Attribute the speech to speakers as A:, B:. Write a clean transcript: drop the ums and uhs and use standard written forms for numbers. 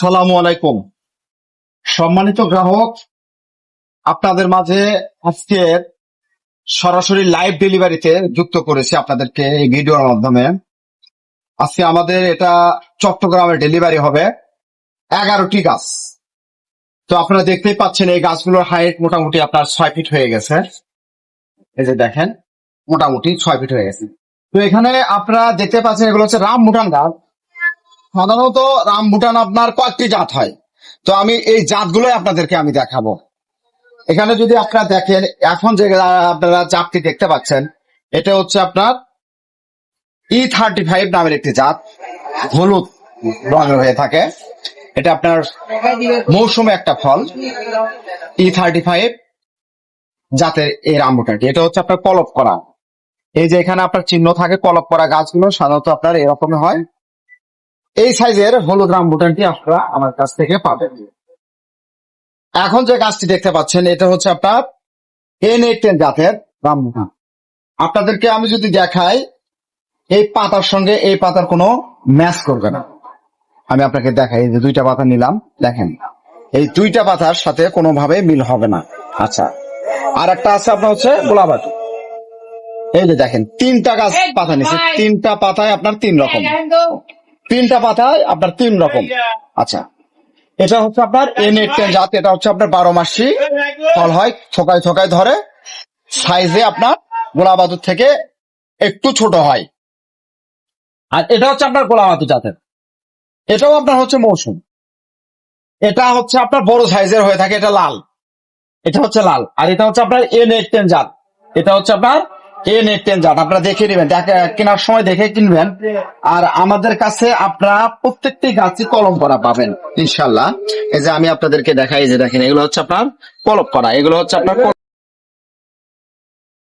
A: সালামু আলাইকুম। সম্মানিত গ্রাহক, আপনাদের মাঝে আজকে সরাসরি লাইভ ডেলিভারিতে যুক্ত করেছি আপনাদেরকে এই ভিডিওর মাধ্যমে। আজকে আমাদের এটা চট্টগ্রামে ডেলিভারি হবে 11টি গাছ। তো আপনারা দেখতেই পাচ্ছেন এই গাছগুলোর হাইট মোটামুটি আপনার 6 ফিট হয়ে গেছে। এই যে দেখেন, মোটামুটি 6 ফিট হয়ে গেছে। তো এখানে আপনারা দেখতে পাচ্ছেন এগুলো হচ্ছে রামবুটান গাছ। সাধারণত রামবুটান আপনার কয়েকটি জাত হয়, তো আমি এই জাতগুলোই আপনাদেরকে আমি দেখাবো। এখানে যদি আপনারা দেখেন, এখন যে আপনারা জাতটি দেখতে পাচ্ছেন, এটা হচ্ছে আপনার E35 নামের একটি জাত, হলুদ রঙের হয়ে থাকে। এটা আপনার মৌসুমে একটা ফল, E35 জাতের এই রামবুটানটি। এটা হচ্ছে আপনার কলপ করা। এই যে এখানে আপনার চিহ্ন থাকে কলপ করা গাছগুলো সাধারণত আপনার এরকমই হয়। এই সাইজের হলুদ রামবুটানটি আপনারা আমার কাছ থেকে পাবেন। এখন যে গাছটি দেখতে পাচ্ছেন, এটা হচ্ছে আপনার N810 জাতের রামবুটান। আপনাদেরকে আমি যদি দেখাই, এই পাতার সঙ্গে এই পাতার কোনো ম্যাচ করবে না। আমি আপনাকে দেখাই, এই যে দুইটা পাতা নিলাম, দেখেন এই দুইটা পাতার সাথে কোনোভাবে মিল হবে না। আচ্ছা, আর একটা আছে আপনার হচ্ছে গোলাবাটু। এই যে দেখেন, তিনটা গাছ পাতা নিচ্ছে, তিনটা পাতায় আপনার তিন রকম, তিনটা পাতায় আপনার তিন রকম। আচ্ছা, এটা হচ্ছে আপনার N810 জাত। এটা হচ্ছে আপনার 12 মাসি ফল হয়, থোকায় থোকায় ধরে, সাইজে আপনার গোলাবাদুর থেকে একটু ছোট হয়। আর এটা হচ্ছে আপনার গোলাবাদু জাতের, এটাও আপনার হচ্ছে মৌসুম। এটা হচ্ছে আপনার বড় সাইজের হয়ে থাকে, এটা লাল, এটা হচ্ছে লাল। আর এটা হচ্ছে আপনার N810 জাত, এটা হচ্ছে আপনার N810 জাত। আপনারা দেখে নেবেন, কেনার সময় দেখে কিনবেন। আর আমাদের কাছে আপনারা প্রত্যেকটি গাছই কলম করা পাবেন ইনশাল্লাহ। এই যে আমি আপনাদেরকে দেখাই, এই যে দেখেন, এগুলো হচ্ছে আপনার কলম করা, এগুলো হচ্ছে আপনার